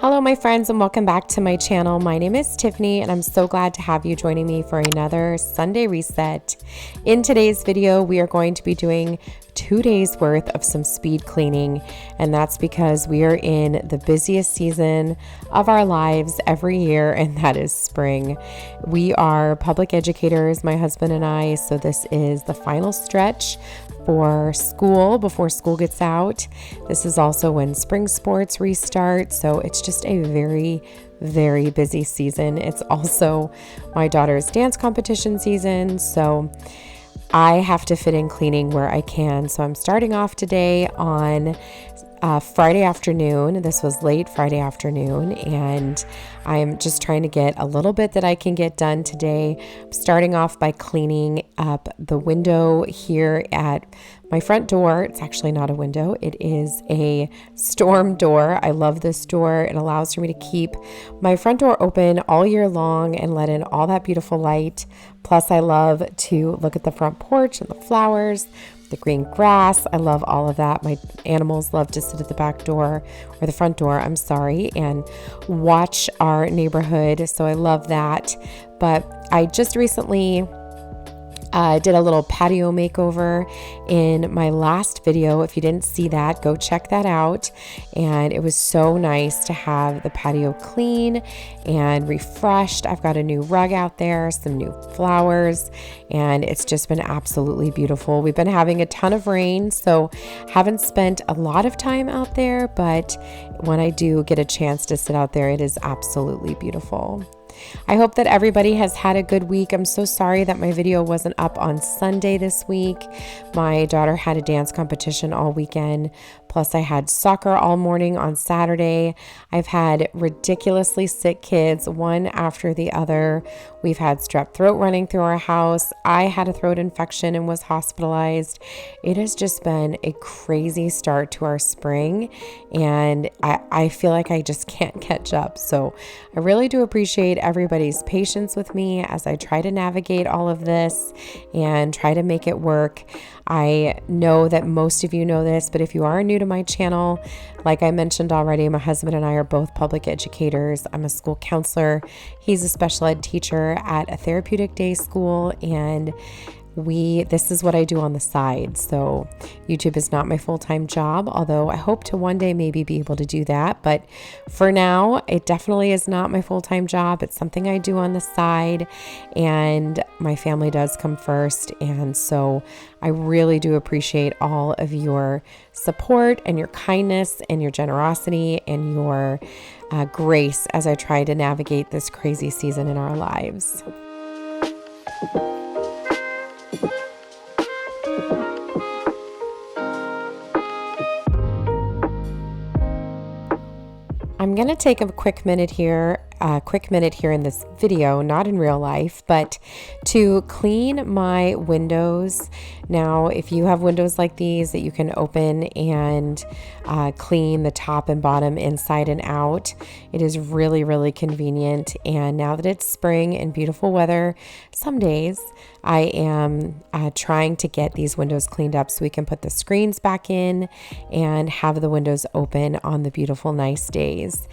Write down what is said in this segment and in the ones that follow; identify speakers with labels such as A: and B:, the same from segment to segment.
A: Hello, my friends, and welcome back to my channel. My name is Tiffany, and I'm so glad to have you joining me for another Sunday reset. In today's video, we are going to be doing 2 days worth of some speed cleaning, and that's because we are in the busiest season of our lives every year, and that is spring. We are public educators, my husband and I, so this is the final stretch for school before school gets out. This is also when spring sports restart, so it's just a very, very busy season. It's also my daughter's dance competition season, so I have to fit in cleaning where I can. So I'm starting off today on Friday afternoon. This was late Friday afternoon, and I'm just trying to get a little bit that I can get done today. I'm starting off by cleaning up the window here at my front door. It's actually not a window. It is a storm door. I love this door. It allows for me to keep my front door open all year long and let in all that beautiful light. Plus, I love to look at the front porch and the flowers, the green grass. I love all of that. My animals love to sit at the back door or the front door, and watch our neighborhood. So I love that. But I just recently did a little patio makeover in my last video. If you didn't see that, go check that out. And it was so nice to have the patio clean and refreshed. I've got a new rug out there, some new flowers, and it's just been absolutely beautiful. We've been having a ton of rain, so haven't spent a lot of time out there, but when I do get a chance to sit out there, it is absolutely beautiful. I hope that everybody has had a good week. I'm so sorry that my video wasn't up on Sunday this week. My daughter had a dance competition all weekend, plus I had soccer all morning on Saturday. I've had ridiculously sick kids, one after the other. We've had strep throat running through our house. I had a throat infection and was hospitalized. It has just been a crazy start to our spring, and I feel like I just can't catch up. So I really do appreciate everybody's patience with me as I try to navigate all of this and try to make it work. I know that most of you know this, but if you are new to my channel, like I mentioned already, my husband and I are both public educators. I'm a school counselor. He's a special ed teacher at a therapeutic day school, and this is what I do on the side. So YouTube is not my full-time job, although I hope to one day maybe be able to do that. But for now, it definitely is not my full-time job. It's something I do on the side, and my family does come first. And so I really do appreciate all of your support and your kindness and your generosity and your grace as I try to navigate this crazy season in our lives. I'm going to take a quick minute here in this video, not in real life, but to clean my windows. Now, if you have windows like these that you can open and clean the top and bottom inside and out, it is really, really convenient. And now that it's spring and beautiful weather, some days I am trying to get these windows cleaned up so we can put the screens back in and have the windows open on the beautiful, nice days.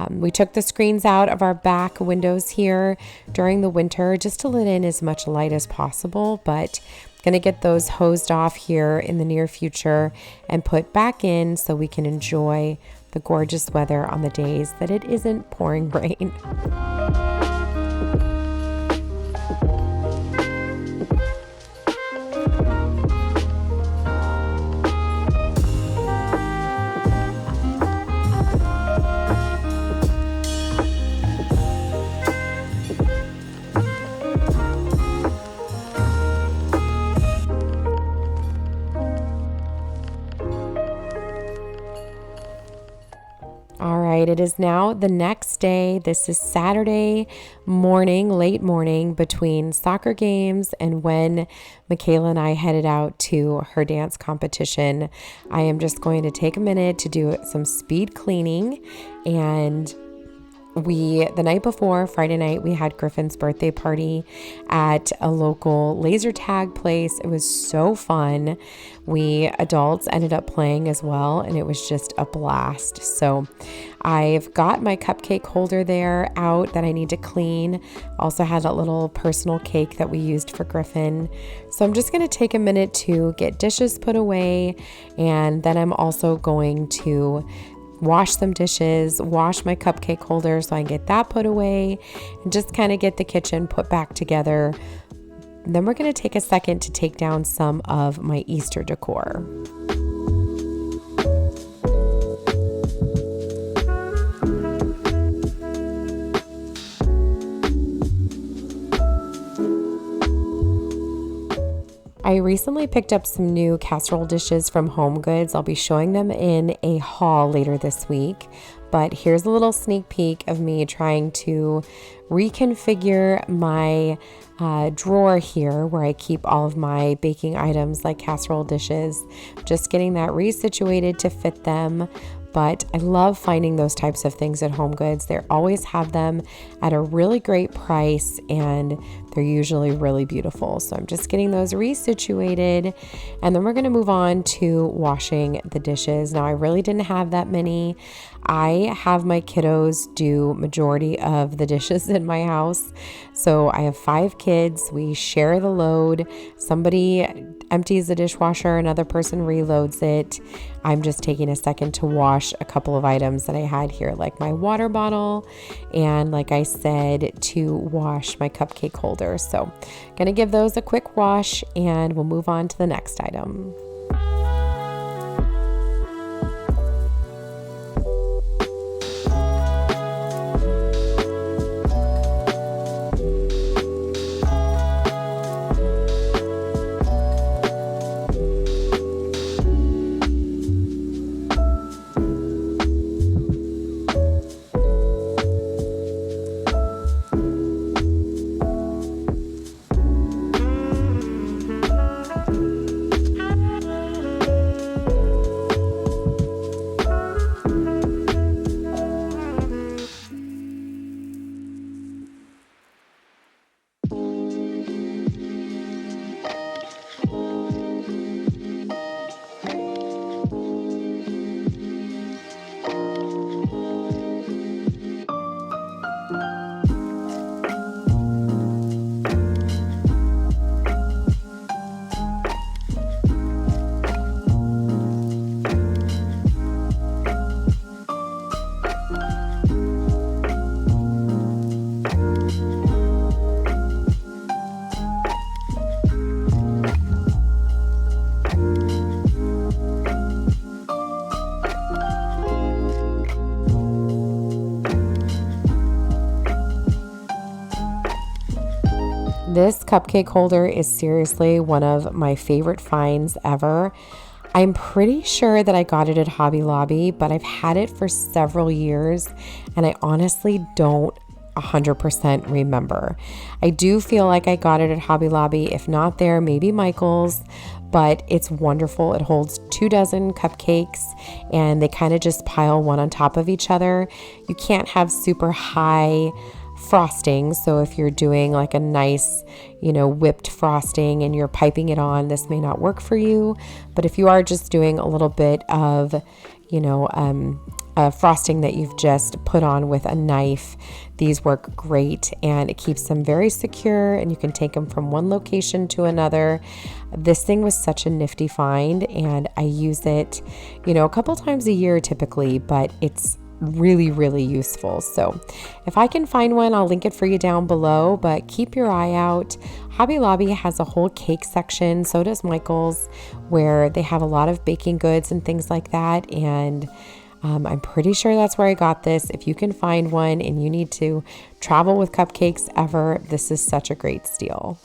A: We took the screens out of our back windows here during the winter just to let in as much light as possible, but going to get those hosed off here in the near future and put back in so we can enjoy the gorgeous weather on the days that it isn't pouring rain. All right, it is now the next day. This is Saturday morning, late morning, between soccer games and when Michaela and I headed out to her dance competition. I am just going to take a minute to do some speed cleaning and The night before, Friday night, we had Griffin's birthday party at a local laser tag place. It was so fun. We adults ended up playing as well, and it was just a blast. So I've got my cupcake holder there out that I need to clean. Also had a little personal cake that we used for Griffin. So I'm just going to take a minute to get dishes put away, and then I'm also going to wash some dishes, wash my cupcake holder so I can get that put away, and just kind of get the kitchen put back together. Then we're going to take a second to take down some of my Easter decor. I recently picked up some new casserole dishes from HomeGoods. I'll be showing them in a haul later this week, but here's a little sneak peek of me trying to reconfigure my drawer here where I keep all of my baking items like casserole dishes, just getting that resituated to fit them. But I love finding those types of things at HomeGoods. They always have them at a really great price, and they're usually really beautiful. So I'm just getting those resituated, and then we're going to move on to washing the dishes. Now, I really didn't have that many. I have my kiddos do majority of the dishes in my house. So I have 5 kids. We share the load. Somebody empties the dishwasher, another person reloads it. I'm just taking a second to wash a couple of items that I had here, like my water bottle, and like I said, to wash my cupcake holder. So gonna give those a quick wash, and we'll move on to the next item. This cupcake holder is seriously one of my favorite finds ever. I'm pretty sure that I got it at Hobby Lobby, but I've had it for several years, and I honestly don't 100% remember. I do feel like I got it at Hobby Lobby. If not there, maybe Michael's, but it's wonderful. It holds 24 cupcakes, and they kind of just pile one on top of each other. You can't have super high frosting, so if you're doing like a nice, whipped frosting and you're piping it on, this may not work for you. But if you are just doing a little bit of, frosting that you've just put on with a knife, these work great, and it keeps them very secure, and you can take them from one location to another. This thing was such a nifty find, and I use it, a couple times a year typically, but it's really, really useful. So if I can find one, I'll link it for you down below, but keep your eye out. Hobby Lobby has a whole cake section, so does Michael's, where they have a lot of baking goods and things like that, and I'm pretty sure that's where I got this. If you can find one and you need to travel with cupcakes ever, this is such a great steal.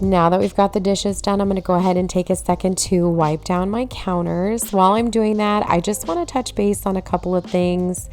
A: Now that we've got the dishes done, I'm going to go ahead and take a second to wipe down my counters. While I'm doing that, I just want to touch base on a couple of things.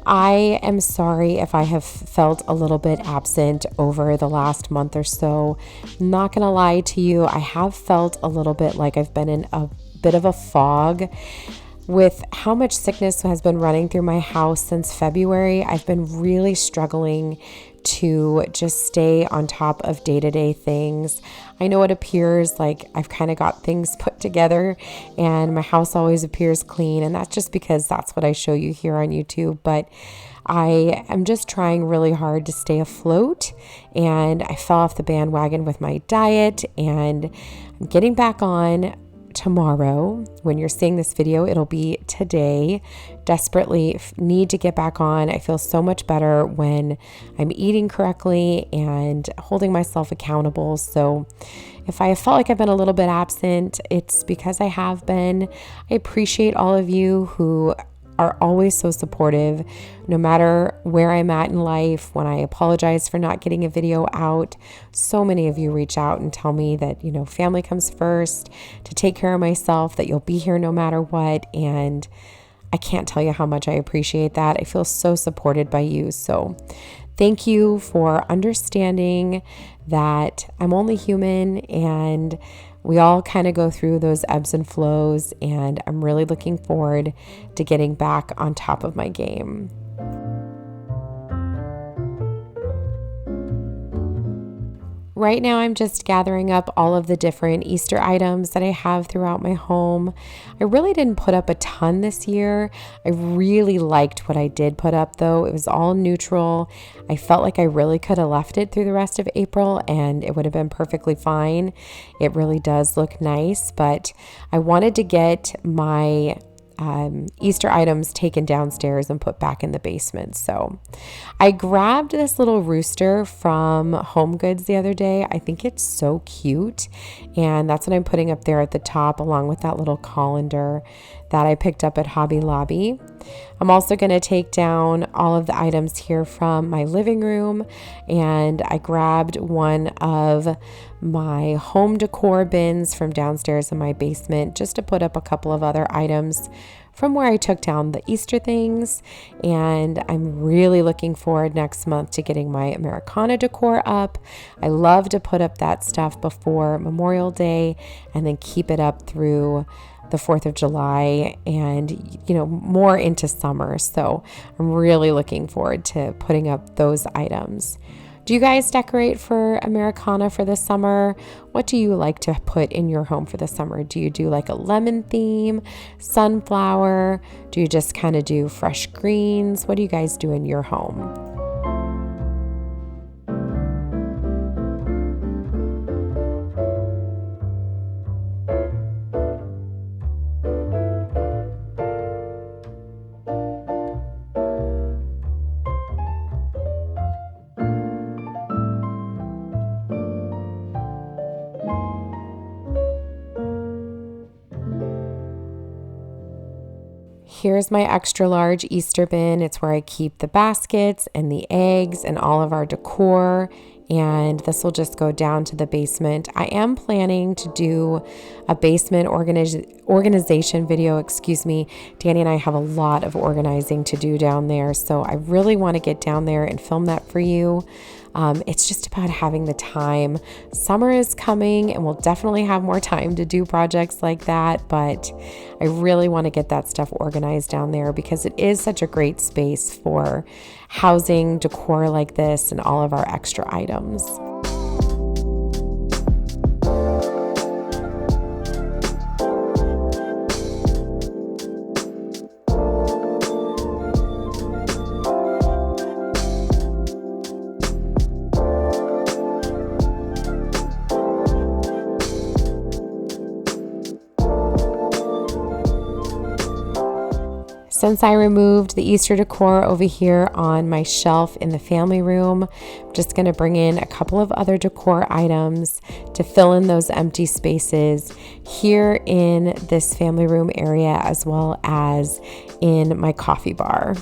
A: I am sorry if I have felt a little bit absent over the last month or so. Not going to lie to you, I have felt a little bit like I've been in a bit of a fog. With how much sickness has been running through my house since February, I've been really struggling to just stay on top of day-to-day things. I know it appears like I've kind of got things put together and my house always appears clean, and that's just because that's what I show you here on YouTube, but I am just trying really hard to stay afloat, and I fell off the bandwagon with my diet, and I'm getting back on tomorrow. When you're seeing this video, it'll be today. Desperately need to get back on. I feel so much better when I'm eating correctly and holding myself accountable. So if I felt like I've been a little bit absent, it's because I have been. I appreciate all of you who are always so supportive, no matter where I'm at in life. When I apologize for not getting a video out, so many of you reach out and tell me that, family comes first, to take care of myself, that you'll be here no matter what. And I can't tell you how much I appreciate that. I feel so supported by you. So thank you for understanding that I'm only human, and we all kind of go through those ebbs and flows, and I'm really looking forward to getting back on top of my game. Right now, I'm just gathering up all of the different Easter items that I have throughout my home. I really didn't put up a ton this year. I really liked what I did put up, though. It was all neutral. I felt like I really could have left it through the rest of April and it would have been perfectly fine. It really does look nice, but I wanted to get my Easter items taken downstairs and put back in the basement. So I grabbed this little rooster from Home Goods the other day. I think it's so cute, and that's what I'm putting up there at the top, along with that little colander that I picked up at Hobby Lobby. I'm also going to take down all of the items here from my living room, and I grabbed one of my home decor bins from downstairs in my basement just to put up a couple of other items from where I took down the Easter things. And I'm really looking forward next month to getting my Americana decor up. I love to put up that stuff before Memorial Day and then keep it up through the 4th of July and, more into summer. So I'm really looking forward to putting up those items. Do you guys decorate for Americana for the summer? What do you like to put in your home for the summer? Do you do like a lemon theme, sunflower? Do you just kind of do fresh greens? What do you guys do in your home? Here's my extra large Easter bin. It's where I keep the baskets and the eggs and all of our decor. And this will just go down to the basement. I am planning to do a basement organization video, Danny and I have a lot of organizing to do down there. So I really want to get down there and film that for you. It's just about having the time. Summer is coming and we'll definitely have more time to do projects like that, but I really want to get that stuff organized down there because it is such a great space for housing decor like this and all of our extra items. Since I removed the Easter decor over here on my shelf in the family room, I'm just going to bring in a couple of other decor items to fill in those empty spaces here in this family room area as well as in my coffee bar.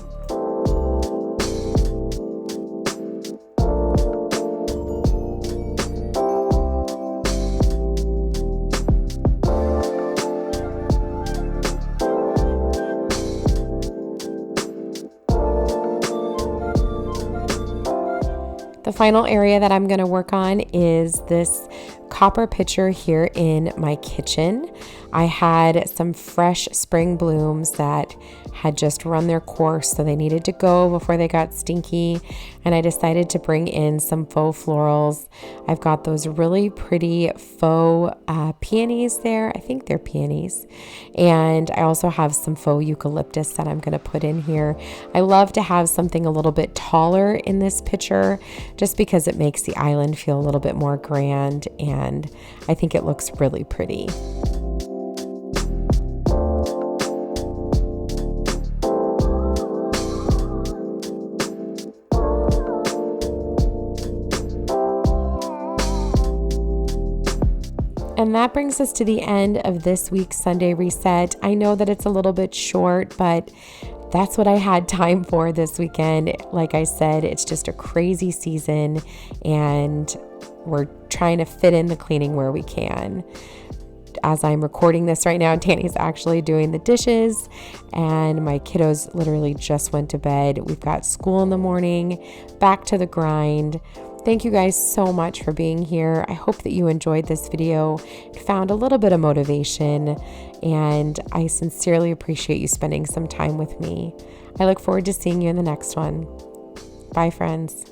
A: The final area that I'm going to work on is this copper pitcher here in my kitchen. I had some fresh spring blooms that had just run their course, so they needed to go before they got stinky, and I decided to bring in some faux florals. I've got those really pretty faux peonies there. I think they're peonies. And I also have some faux eucalyptus that I'm going to put in here. I love to have something a little bit taller in this pitcher just because it makes the island feel a little bit more grand, and I think it looks really pretty. And that brings us to the end of this week's Sunday reset. I know that it's a little bit short, but that's what I had time for this weekend. Like I said, it's just a crazy season, and we're trying to fit in the cleaning where we can. As I'm recording this right now, Danny's actually doing the dishes, and my kiddos literally just went to bed. We've got school in the morning, back to the grind. Thank you guys so much for being here. I hope that you enjoyed this video, found a little bit of motivation, and I sincerely appreciate you spending some time with me. I look forward to seeing you in the next one. Bye, friends.